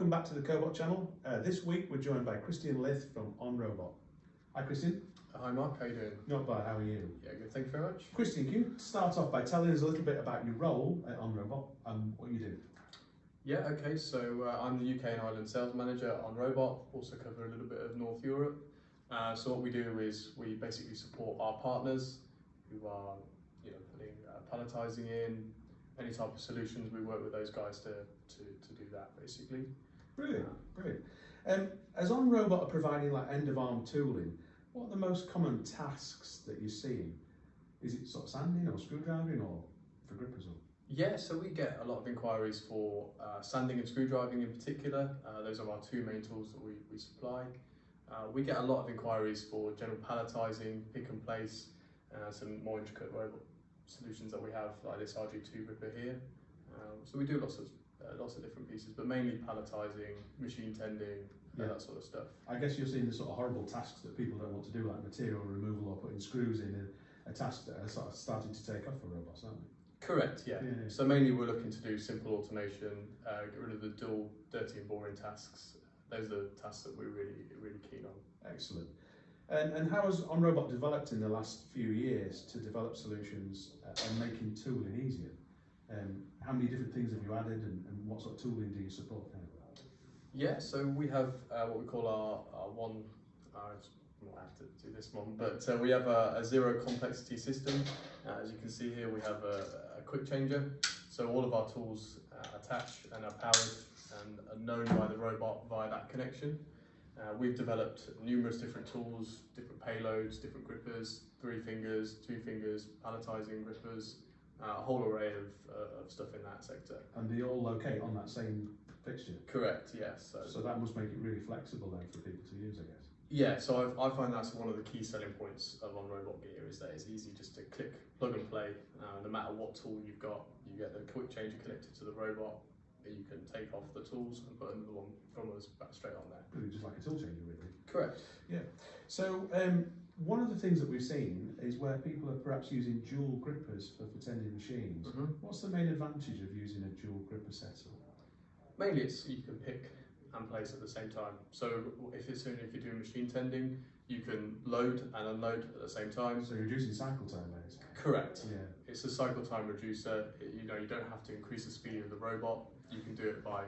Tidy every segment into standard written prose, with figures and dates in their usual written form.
welcome back to the Cobot channel. This week we're joined by Christian Lyth from OnRobot. Hi Christian. Hi Mark, how are you doing? Not bad, how are you? Yeah, good, thank you very much. Christian, can you start off by telling us a little bit about your role at OnRobot and what you do? Yeah, okay, so I'm the UK and Ireland sales manager at OnRobot, also cover a little bit of North Europe. So what we do is we basically support our partners who are putting palletizing in, any type of solutions. We work with those guys to do that basically. Brilliant, brilliant. As OnRobot are providing like end-of-arm tooling, what are the most common tasks that you're seeing? Is it sort of sanding or screwdriving or for grippers? Or? Yeah, so we get a lot of inquiries for sanding and screwdriving in particular. Those are our two main tools that we supply. We get a lot of inquiries for general palletizing, pick and place, some more intricate robot solutions that we have, like this RG2 gripper here. So we do lots of different pieces, but mainly palletizing, machine tending, that sort of stuff. I guess you're seeing the sort of horrible tasks that people don't want to do, like material removal or putting screws in, a task that are sort of starting to take off for robots, aren't they? Correct, yeah. So mainly we're looking to do simple automation, get rid of the dull, dirty and boring tasks. Those are the tasks that we're really keen on. Excellent. And how has OnRobot developed in the last few years to develop solutions and making tooling easier? How many different things have you added and what sort of tooling do you support now? Yeah, so we have what we call our one, I have to do this one, but we have a zero complexity system. As you can see here, we have a quick changer. So all of our tools attach and are powered and are known by the robot via that connection. We've developed numerous different tools, different payloads, different grippers, 3 fingers, 2 fingers, palletizing grippers, a whole array of stuff in that sector. And they all locate on that same fixture? Correct, yes. So that must make it really flexible then for people to use, I guess. Yeah, so I find that's one of the key selling points of OnRobot gear, is that it's easy just to click, plug and play. No matter what tool you've got, you get the quick changer connected to the robot. You can take off the tools and put another one from us back straight on there. Really just like a tool changer, really. Correct. Yeah. So one of the things that we've seen is where people are perhaps using dual grippers for tending machines. What's the main advantage of using a dual gripper setup? Mainly it's you can pick and place at the same time. So if you're doing machine tending, you can load and unload at the same time. So you're reducing cycle time, basically. Correct. Yeah. It's a cycle time reducer. You don't have to increase the speed of the robot. You can do it by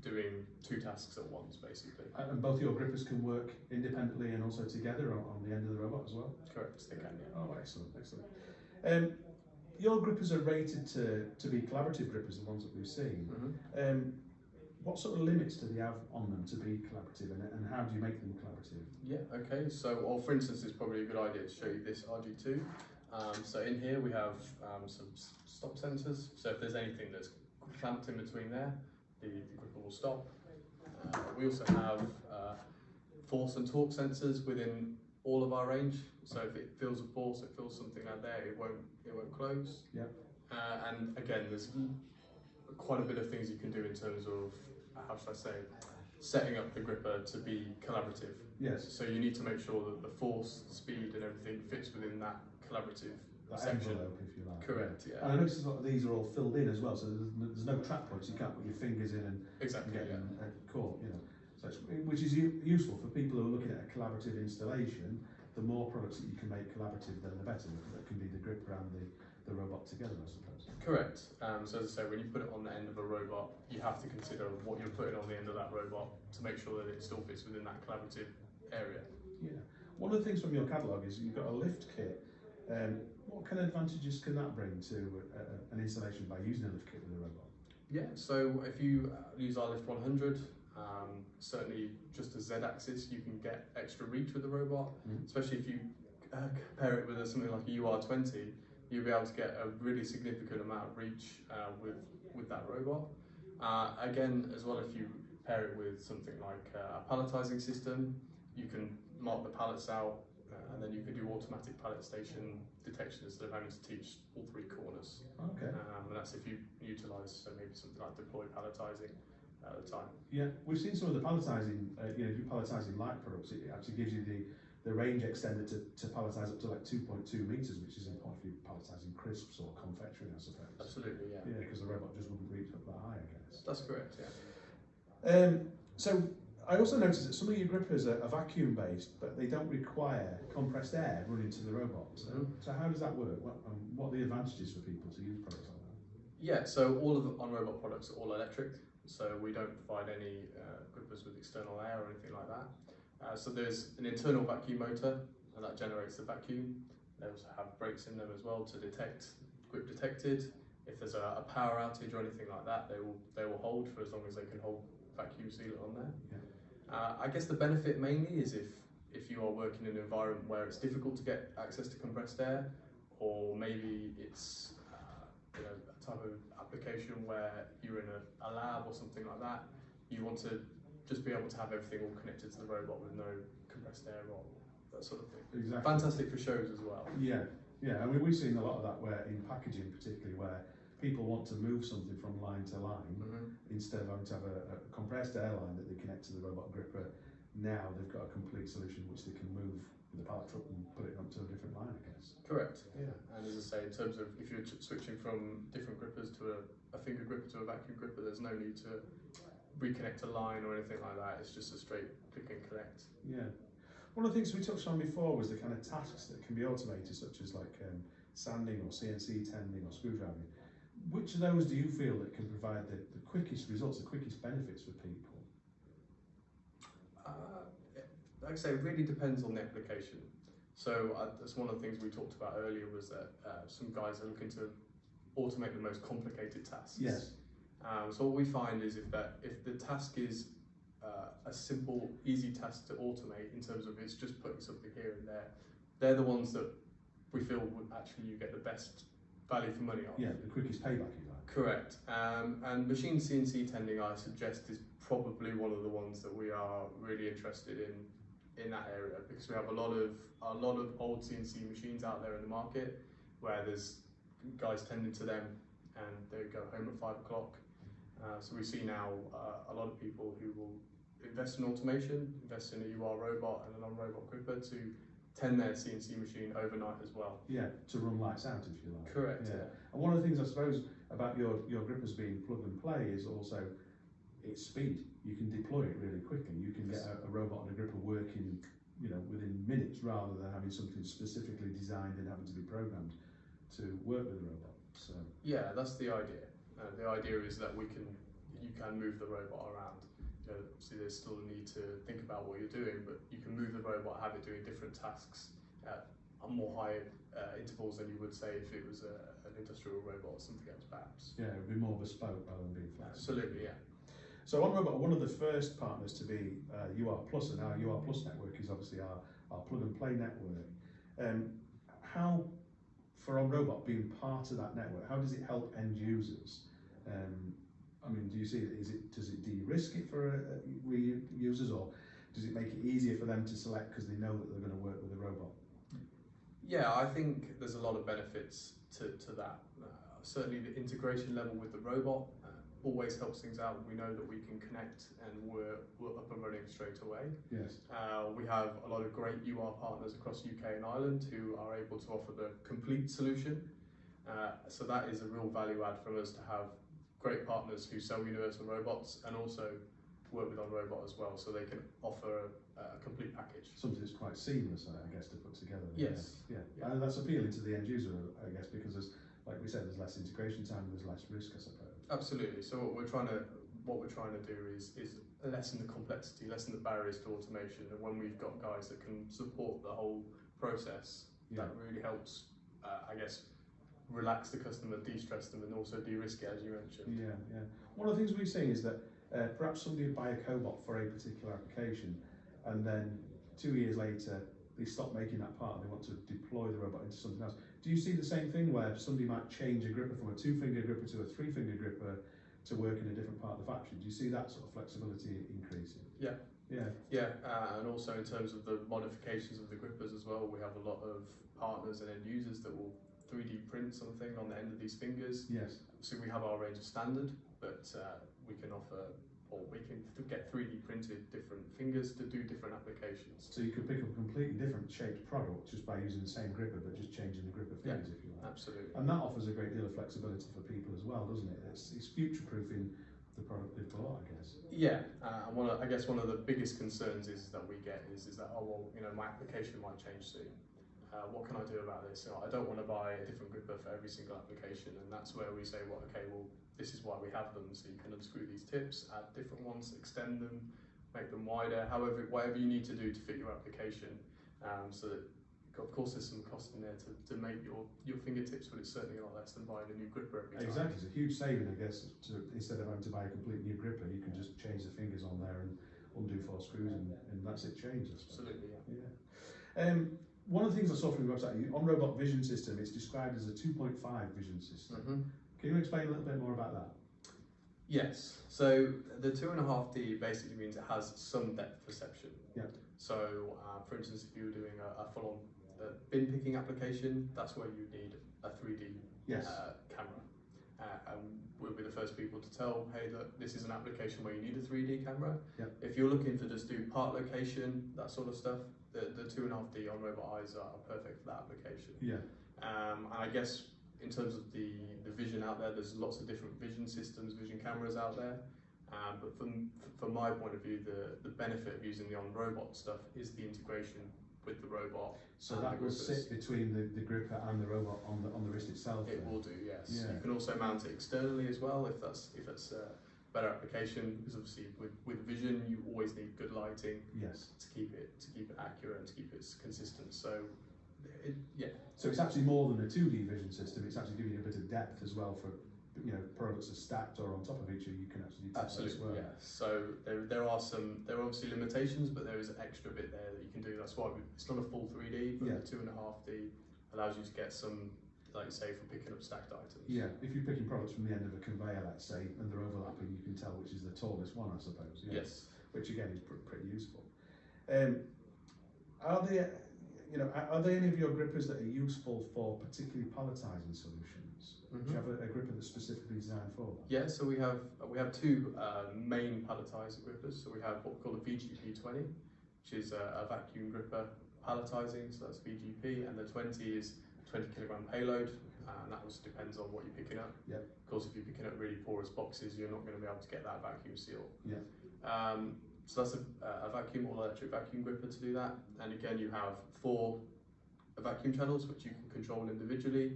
doing 2 tasks at once, basically. And both your grippers can work independently and also together on the end of the robot as well? Correct, they can, yeah. Oh, excellent, excellent. Your grippers are rated to be collaborative grippers, the ones that we've seen. What sort of limits do they have on them to be collaborative, and how do you make them collaborative? Yeah, okay, so for instance, it's probably a good idea to show you this RG2. So in here we have some stop sensors, so if there's anything that's clamped in between there, the gripper will stop. We also have force and torque sensors within all of our range, so if it feels a force, it feels something out there, it won't close. Yeah. And again, there's quite a bit of things you can do in terms of, how should I say, setting up the gripper to be collaborative. Yes. So you need to make sure that the force, speed and everything fits within that collaborative section. Envelope, if you like. Correct, yeah. And I noticed that these are all filled in as well, so there's no trap points. You can't put your fingers in and get them caught, So which is useful for people who are looking at a collaborative installation. The more products that you can make collaborative, then the better. That can be the gripper and the robot together, I suppose. Correct. So as I say, when you put it on the end of a robot, you have to consider what you're putting on the end of that robot to make sure that it still fits within that collaborative area. Yeah. One of the things from your catalogue is you've got a lift kit. What kind of advantages can that bring to an installation by using a lift kit with a robot? Yeah, so if you use our Lift 100, certainly just a Z-axis, you can get extra reach with the robot, especially if you compare it with something like a UR20, you'll be able to get a really significant amount of reach with that robot. Again, as well, if you pair it with something like a palletizing system, you can mark the pallets out and then you can do automatic pallet station detection instead of having to teach all 3 corners. Okay. And that's if you utilise maybe something like deploy palletizing at the time. Yeah, we've seen some of the palletizing, if you're palletizing light products, it actually gives you the range extended to palletize up to like 2.2 meters, which is important if you're palletizing crisps or confectionery, I suppose. Absolutely, yeah. Yeah, because the robot just wouldn't reach up that high, I guess. That's correct, yeah. So I also noticed that some of your grippers are vacuum based, but they don't require compressed air running to the robot. So how does that work? What are the advantages for people to use products like that? Yeah, so all of the OnRobot products are all electric, so we don't provide any grippers with external air or anything like that. So there's an internal vacuum motor, and that generates the vacuum. They also have brakes in them as well to detect grip detected. If there's a power outage or anything like that, they will hold for as long as they can hold vacuum sealant on there. Yeah. I guess the benefit mainly is if you are working in an environment where it's difficult to get access to compressed air, or maybe it's a type of application where you're in a lab or something like that, you want to just be able to have everything all connected to the robot with no compressed air or that sort of thing. Exactly. Fantastic for shows as well. Yeah, yeah. I mean, we've seen a lot of that where in packaging, particularly where people want to move something from line to line, instead of having to have a compressed air line that they connect to the robot gripper. Now they've got a complete solution which they can move with a pallet truck and put it onto a different line, I guess. Correct. Yeah. And as I say, in terms of if you're switching from different grippers to a finger gripper to a vacuum gripper, there's no need to reconnect a line or anything like that. It's just a straight click and collect. Yeah. One of the things we touched on before was the kind of tasks that can be automated, such as like sanding or CNC tending or screwdriving. Which of those do you feel that can provide the quickest results, the quickest benefits for people? Like I say, it really depends on the application. So that's one of the things we talked about earlier, was that some guys are looking to automate the most complicated tasks. Yes. So what we find is if the task is a simple, easy task to automate in terms of it's just putting something here and there, they're the ones that we feel would actually you get the best value for money on. Yeah, the quickest payback, you like. Correct. And machine CNC tending, I suggest, is probably one of the ones that we are really interested in that area, because we have a lot of old CNC machines out there in the market where there's guys tending to them and they go home at 5 o'clock. So we see now a lot of people who will invest in automation, invest in a UR robot and an OnRobot gripper to tend their CNC machine overnight as well. Yeah, to run lights out, if you like. Correct. Yeah. And one of the things I suppose about your grippers being plug and play is also its speed. You can deploy it really quickly. You can get a robot and a gripper working, within minutes, rather than having something specifically designed and having to be programmed to work with the robot. So yeah, that's the idea. The idea is that you can move the robot around. Obviously there's still a need to think about what you're doing, but you can move the robot, have it doing different tasks at more high intervals than you would say if it was an industrial robot or something else, perhaps. Yeah, it would be more bespoke rather than being flexible. Absolutely, yeah. So OnRobot are one of the first partners to be UR Plus, and our UR Plus network is obviously our plug and play network. How, for OnRobot being part of that network, how does it help end users? I mean, do you see does it de-risk it for users, or does it make it easier for them to select because they know that they're going to work with a robot? Yeah, I think there's a lot of benefits to that. Certainly the integration level with the robot always helps things out. We know that we can connect and we're up and running straight away. Yes. We have a lot of great UR partners across UK and Ireland who are able to offer the complete solution. So that is a real value add from us, to have great partners who sell universal robots and also work with OnRobot as well, so they can offer a complete package. Something that's quite seamless, I guess, to put together. Yes. Yeah. And that's appealing to the end user, I guess, because there's, like we said, there's less integration time, there's less risk, I suppose. Absolutely. So what we're trying to do is lessen the complexity, lessen the barriers to automation, and when we've got guys that can support the whole process, that really helps, I guess, relax the customer, de-stress them, and also de-risk it, as you mentioned. Yeah, yeah. One of the things we've seen is that perhaps somebody would buy a Cobot for a particular application, and then 2 years later they stop making that part and they want to deploy the robot into something else. Do you see the same thing where somebody might change a gripper from a 2-finger gripper to a 3-finger gripper to work in a different part of the factory? Do you see that sort of flexibility increasing? Yeah. Yeah. Yeah, and also in terms of the modifications of the grippers as well, we have a lot of partners and end users that will 3D print something on the end of these fingers. Yes. So we have our range of standard, but we can offer, or we can get 3D printed different fingers to do different applications. So you could pick up a completely different shaped product just by using the same gripper, but just changing the gripper fingers, if you like. Absolutely. And that offers a great deal of flexibility for people as well, doesn't it? It's future-proofing the product they've bought, I guess. Yeah, and I guess one of the biggest concerns is that we get is that, oh well, you know, my application might change soon. What can I do about this? You know, I don't want to buy a different gripper for every single application, and that's where we say, well, okay, well, this is why we have them, so you can unscrew these tips, add different ones, extend them, make them wider, whatever you need to do to fit your application, so that, of course, there's some cost in there to make your fingertips, but it's certainly a lot less than buying a new gripper every time. Exactly, it's a huge saving, I guess. Instead of having to buy a complete new gripper, you can just change the fingers on there and undo 4 screws, and that's it changed, I suppose. Absolutely, yeah. One of the things I saw from your website, the OnRobot Vision system, it's described as a 2.5 vision system. Can you explain a little bit more about that? Yes, so the 2.5D basically means it has some depth perception. Yeah. So, for instance, if you were doing a full-on bin picking application, that's where you need a 3D camera. And we'll be the first people to tell, hey, that this is an application where you need a 3D camera. Yeah. If you're looking to just do part location, that sort of stuff, the 2.5D OnRobot eyes are perfect for that application. Yeah. And I guess in terms of the vision out there, there's lots of different vision systems, vision cameras out there. But from my point of view, the benefit of using the OnRobot stuff is the integration with the robot. So that will sit between the gripper and the robot on the wrist itself. It will do, yes. Yeah. You can also mount it externally as well if that's a better application, because obviously with vision you always need good lighting. Yes. To keep it accurate and to keep it consistent. So So it's actually more than a 2D vision system. It's actually giving you a bit of depth as well for, you know, products are stacked or on top of each other. You can actually do absolutely well. Yeah. So there are obviously limitations, but there is an extra bit there that you can do. That's why it's not a full 3D, but the 2.5D allows you to get some, like you say, for picking up stacked items. Yeah, if you're picking products from the end of a conveyor, let's say, and they're overlapping, you can tell which is the tallest one, I suppose. Yeah. Yes. Which again is pretty useful. Are there any of your grippers that are useful for particularly palletizing solutions? Do you have a gripper that's specifically designed for that? Yeah, so we have 2 main palletizer grippers. So we have what we call a VGP20, which is a vacuum gripper palletizing, so that's VGP, and the 20 is 20 kilogram payload, and that also depends on what you're picking up. Yeah. Of course, if you're picking up really porous boxes, you're not going to be able to get that vacuum seal. Yeah. So that's a vacuum, all-electric vacuum gripper to do that. And again, you have 4 vacuum channels which you can control individually.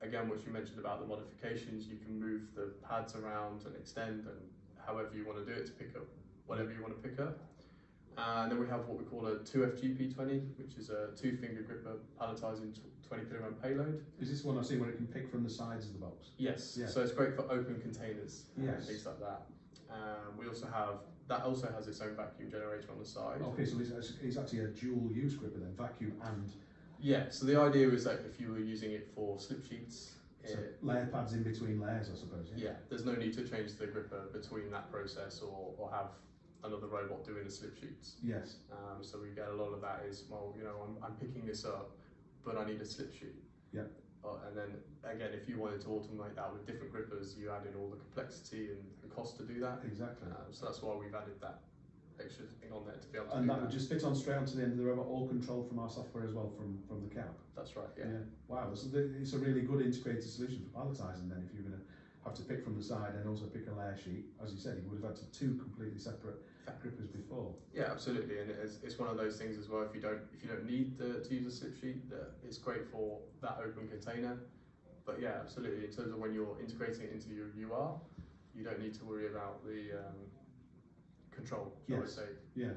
Again, what you mentioned about the modifications, you can move the pads around and extend and however you want to do it to pick up whatever you want to pick up. And then we have what we call a 2FGP20, which is a 2-finger gripper palletizing 20 kilogram payload. Is this one I've seen where it can pick from the sides of the box? Yes. Yeah. So it's great for open containers and Yes. things like that. We also have, that also has its own vacuum generator on the side. Okay, so it's actually a dual use gripper then, vacuum and... Yeah, so the idea is that if you were using it for slip sheets, So layer pads in between layers, I suppose. Yeah, there's no need to change the gripper between that process or have another robot doing the slip sheets. Yes. So we get a lot of that is, well, you know, I'm picking this up, but I need a slip sheet. Yeah. And then again, if you wanted to automate that with different grippers, you add in all the complexity and cost to do that. Exactly. So that's why we've added that extra thing on there to be able to and do that would just fit on straight onto the end of the robot, all controlled from our software as well, from the cab. That's right, yeah. Wow, it's a really good integrated solution for palletizing then, if you're going to have to pick from the side and also pick a layer sheet. As you said, you would have had 2 completely separate grippers before. Yeah, absolutely, and it's one of those things as well. If you don't need to use a slip sheet, it's great for that open container. But yeah, absolutely. In terms of when you're integrating it into your UR, you don't need to worry about the control, shall I say. Yeah,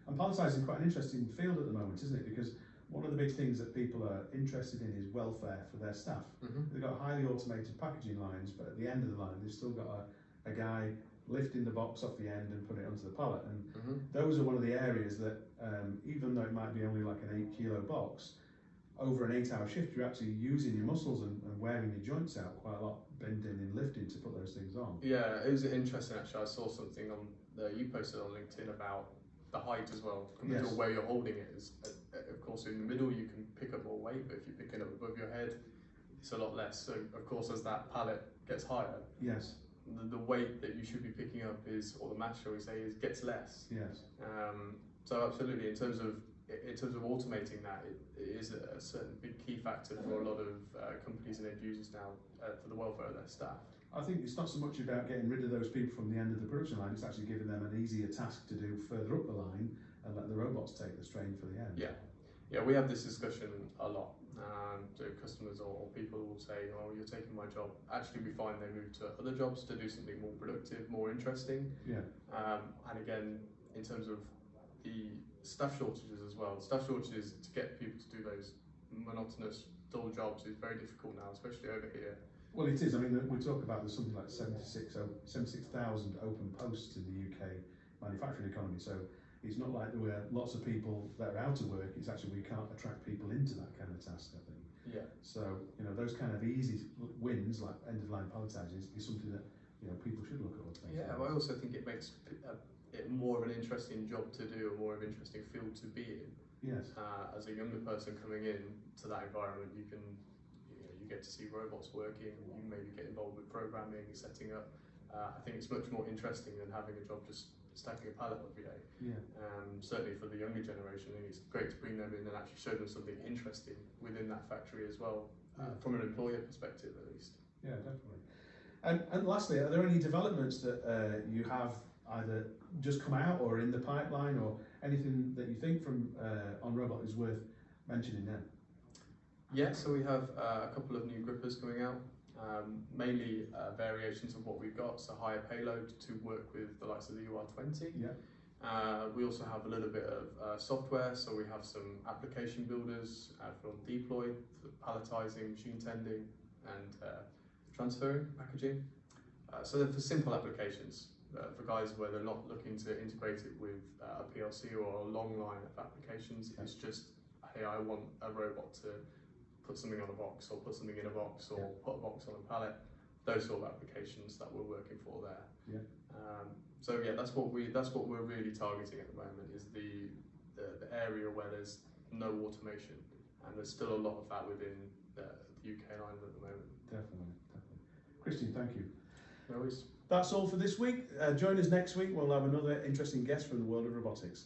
and palletizing is quite an interesting field at the moment, isn't it? Because one of the big things that people are interested in is welfare for their staff. They've got highly automated packaging lines, but at the end of the line, they've still got a guy lifting the box off the end and putting it onto the pallet. And those are one of the areas that, even though it might be only like an 8-kilo box, over an 8-hour shift, you're actually using your muscles and wearing your joints out quite a lot, bending and lifting to put those things on. Yeah, it was interesting actually. I saw something on you posted on LinkedIn about the height as well, compared to where you're holding it. Of course, in the middle you can pick up more weight, but if you're picking up above your head, it's a lot less. So of course, as that pallet gets higher, the weight that you should be picking up is, or the mass, shall we say, gets less. Yes. So absolutely, in terms of automating that, it is a certain big key factor for a lot of companies and end users now for the welfare of their staff. I think it's not so much about getting rid of those people from the end of the production line, it's actually giving them an easier task to do further up the line and let the robots take the strain for the end. Yeah, we have this discussion a lot. So customers or people will say, oh, you're taking my job. Actually, we find they move to other jobs to do something more productive, more interesting. Yeah. And again, in terms of the staff shortages as well, staff shortages to get people to do those monotonous, dull jobs is very difficult now, especially over here. Well, it is. I mean, we talk about there's something like 76,000 open posts in the UK manufacturing economy. So it's not like there were lots of people that are out of work. It's actually we can't attract people into that kind of task, I think. Yeah. So, you know, those kind of easy wins, like end-of-line palletizing, is something that, you know, people should look at. Yeah, I also think it makes it more of an interesting job to do, a more of an interesting field to be in. Yes. As a younger person coming in to that environment, you get to see robots working, you maybe get involved with programming, setting up. I think it's much more interesting than having a job just stacking a pallet every day. Yeah. Certainly for the younger generation, I think it's great to bring them in and actually show them something interesting within that factory as well, from an employer perspective at least. Yeah, definitely. And lastly, are there any developments that you have either just come out or in the pipeline, or anything that you think from OnRobot is worth mentioning now? Yeah, so we have a couple of new grippers coming out, mainly variations of what we've got, so higher payload to work with the likes of the UR20. Yeah. We also have a little bit of software, so we have some application builders for deploy, for palletizing, machine tending, and transferring, packaging. So they're for simple applications, for guys where they're not looking to integrate it with a PLC or a long line of applications. It's just, hey, I want a robot to put something on a box, or put something in a box, or put a box on a pallet. Those sort of applications that we're working for there. Yeah. So yeah, that's what we're really targeting at the moment, is the area where there's no automation, and there's still a lot of that within the UK line at the moment. Definitely. Christian, thank you. No worries. That's all for this week. Join us next week. We'll have another interesting guest from the world of robotics.